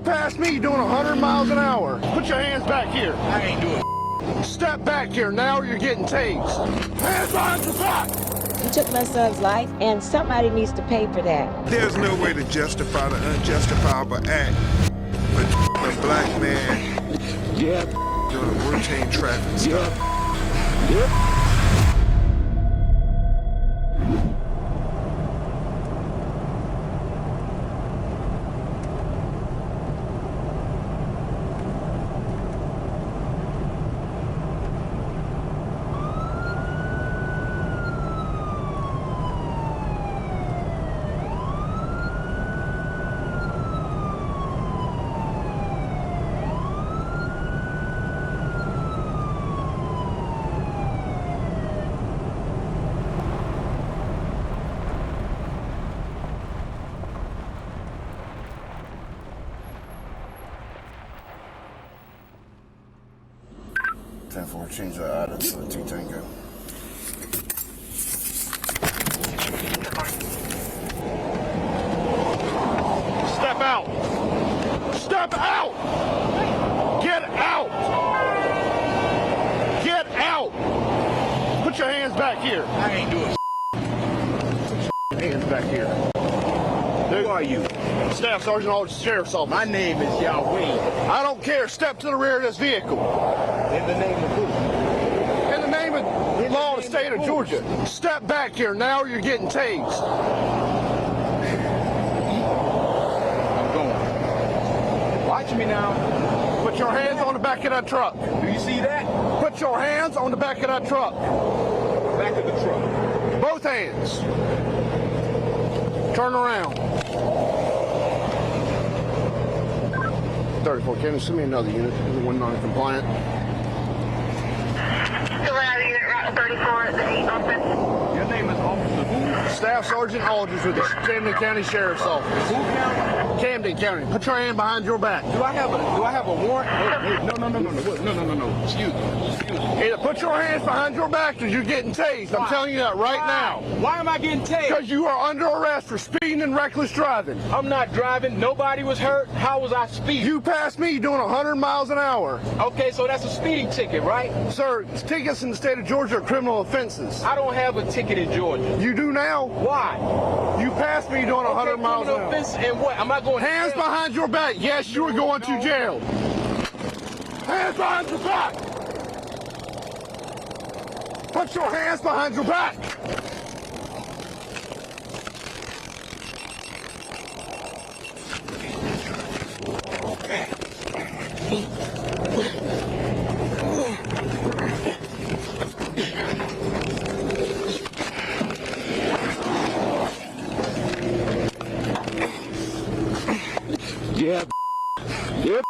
You passed me doing 100 miles an hour. Put your hands back here. I ain't doing. Step back here now or you're getting tased. Hands behind your back. You took my son's life, and somebody needs to pay for that. There's no way to justify the unjustifiable act for a black man doing a routine traffic stop. Change the item to a T-Tango. Step out. Step out. Get out. Get out. Put your hands back here. I ain't doing. Put your hands back here. Who are you? Staff Sergeant Aldridge, Sheriff's Office. My name is Yahweh. I don't care. Step to the rear of this vehicle. In the name of who? In the name of law of the state of Georgia. Step back here now or you're getting tased. I'm going. Watch me now. Put your hands on the back of that truck. Do you see that? Put your hands on the back of that truck. Back of the truck. Both hands. Turn around. 34, can you send me another unit? One non-compliant. Unit Route 34, the 8 open. Your name is Officer who? Staff Sergeant Aldridge with the Camden County Sheriff's Office. Who county? Camden County. Put your hand behind your back. Do I have a warrant? No. Excuse me. Either put your hands behind your back or you're getting tased. I'm telling you that right now. Why am I getting tased? Because you are under arrest for speeding and reckless driving. I'm not driving. Nobody was hurt. How was I speeding? You passed me doing 100 miles an hour. Okay, so that's a speeding ticket, right? Sir, tickets in the state of Georgia are criminal offenses. I don't have a ticket in Georgia. You do now. Why? You passed me doing 100 miles an hour. Offense and what? Am I going Hands to jail? behind your back. Yes, you are going to jail. Hands behind your back. Put your hands behind your back. Yeah. Yep.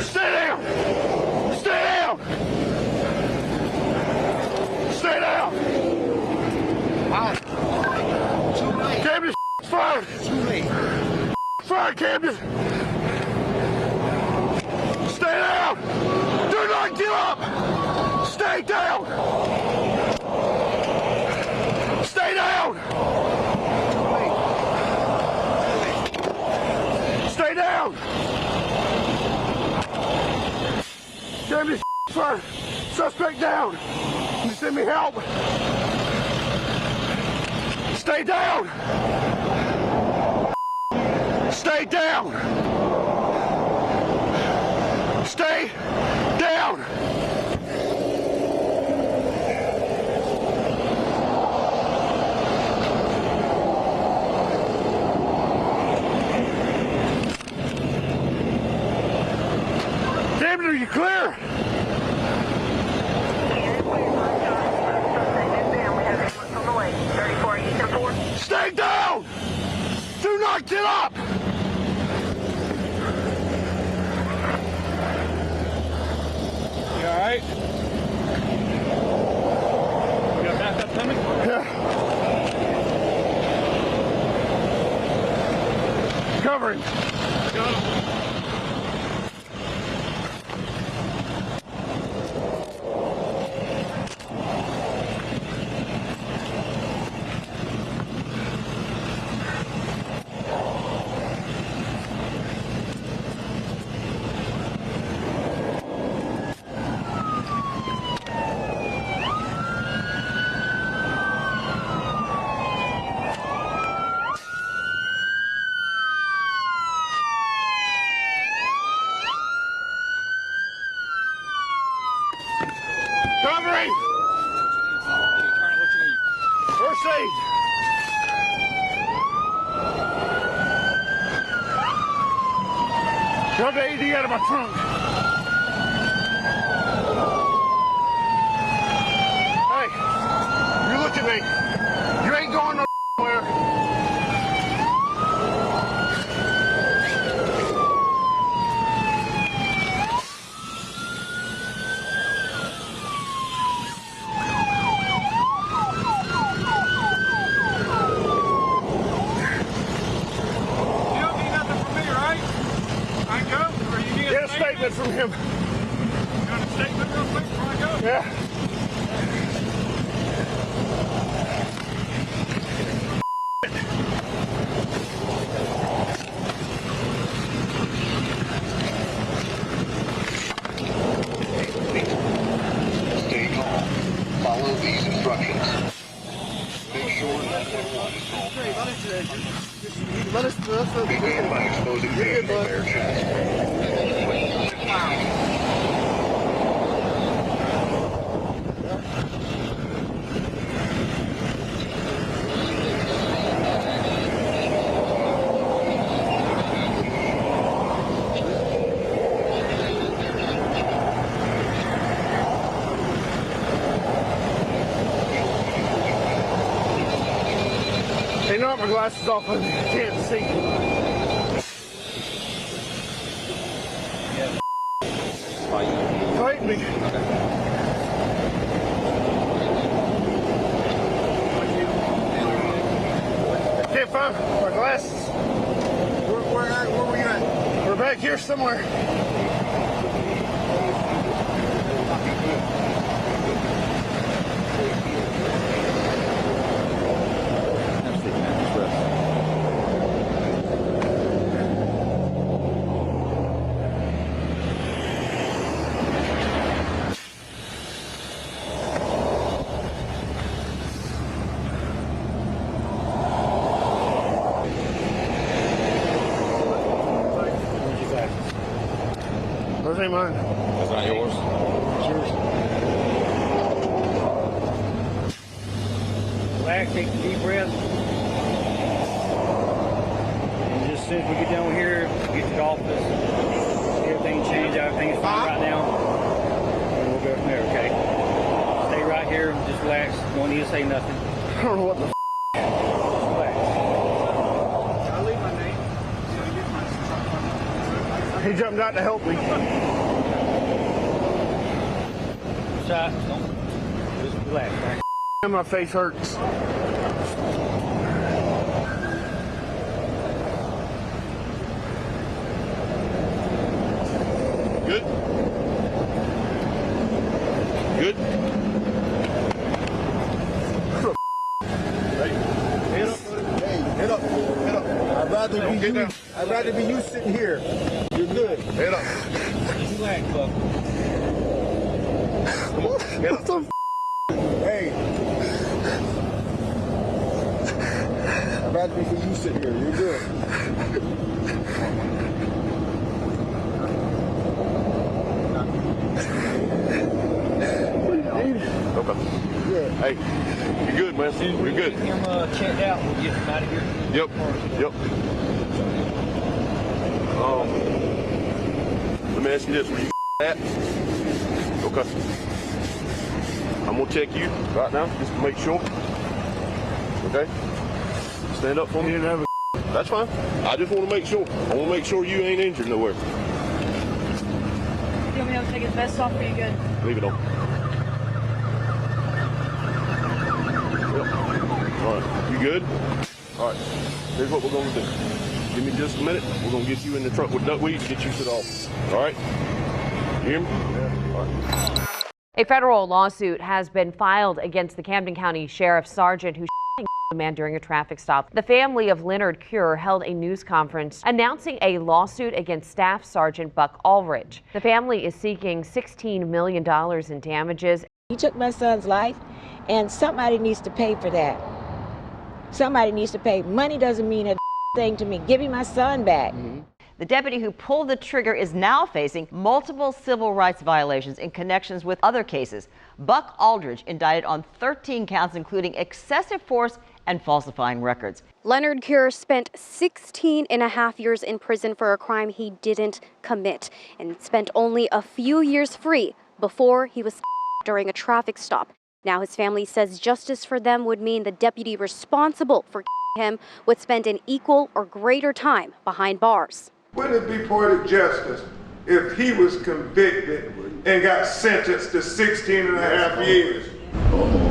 Stay down. Stay down. Stay down. Too late. Camden, fired. Too late. Fire, Camden. Stay down. Do not give up. Stay down. Stay down. Stay down. Camden, fire. Suspect down. Can you send me help? Stay down. Stay down. Stay down. David, are you clear? Stay down! Do not get up! You all right? You got backup coming? Yeah. Covering. Got him. recovery. First aid. Grab the AD out of my trunk. Hey, you look at me. You ain't going nowhere. Get a statement from him. Got a statement real quick before I go? Yeah. Stay calm. Follow these instructions. Make sure that everyone is home. Begin by exposing the bare chest. They knocked my glasses off and I can't see. Fight me. Can't find my glasses. Where were you at? We're back here somewhere. Those ain't mine. That's not yours. It's yours. Relax, take a deep breath. And just as soon as we get down here, get to the office, everything changed, everything is fine right now. And we'll go from there, okay? Stay right here, just relax. Don't need to say nothing. I don't know what the Just relax. I'll leave my name. He jumped out to help me. Shot. Just relax, right? My face hurts. Good? Good? Head up. I'd rather be you sitting here. You're good. Head up. Just relax, bub. Come on. Head up. Hey. I'd rather be for you sitting here. You're good. Okay. Yeah. Hey, you're good, man. You're good. Get him checked out. We'll get him out of here. Yep. Let me ask you this. Were you at? Okay. I'm going to check you right now just to make sure. Okay? Stand up for me. That's fine. I just want to make sure. I want to make sure you ain't injured nowhere. You want me to take his vest off? Are you good? Leave it on. Yep. All right. You good? All right. Here's what we're going to do. Give me just a minute. We're going to get you in the truck with duckweed and get you to the office. All right? You hear me? Yeah. All right. A federal lawsuit has been filed against the Camden County Sheriff's Sergeant who shot a man during a traffic stop. The family of Leonard Cure held a news conference announcing a lawsuit against Staff Sergeant Buck Aldridge. The family is seeking $16 million in damages. He took my son's life, and somebody needs to pay for that. Somebody needs to pay. Money doesn't mean a thing to me. Give me my son back. The deputy who pulled the trigger is now facing multiple civil rights violations in connections with other cases. Buck Aldridge indicted on 13 counts, including excessive force and falsifying records. Leonard Cure spent 16.5 years in prison for a crime he didn't commit and spent only a few years free before he was during a traffic stop. Now his family says justice for them would mean the deputy responsible for him would spend an equal or greater time behind bars. Wouldn't it be poetic justice if he was convicted and got sentenced to 16.5 years?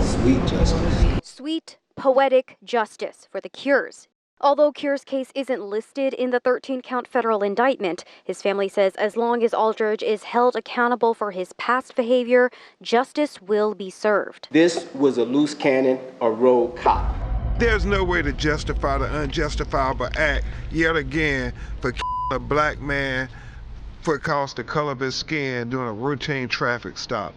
Sweet justice. Sweet, poetic justice for the Cures. Although Cure's case isn't listed in the 13-count federal indictment, his family says as long as Aldridge is held accountable for his past behavior, justice will be served. This was a loose cannon, a rogue cop. There's no way to justify the unjustifiable act yet again for a black man because the color of his skin during a routine traffic stop.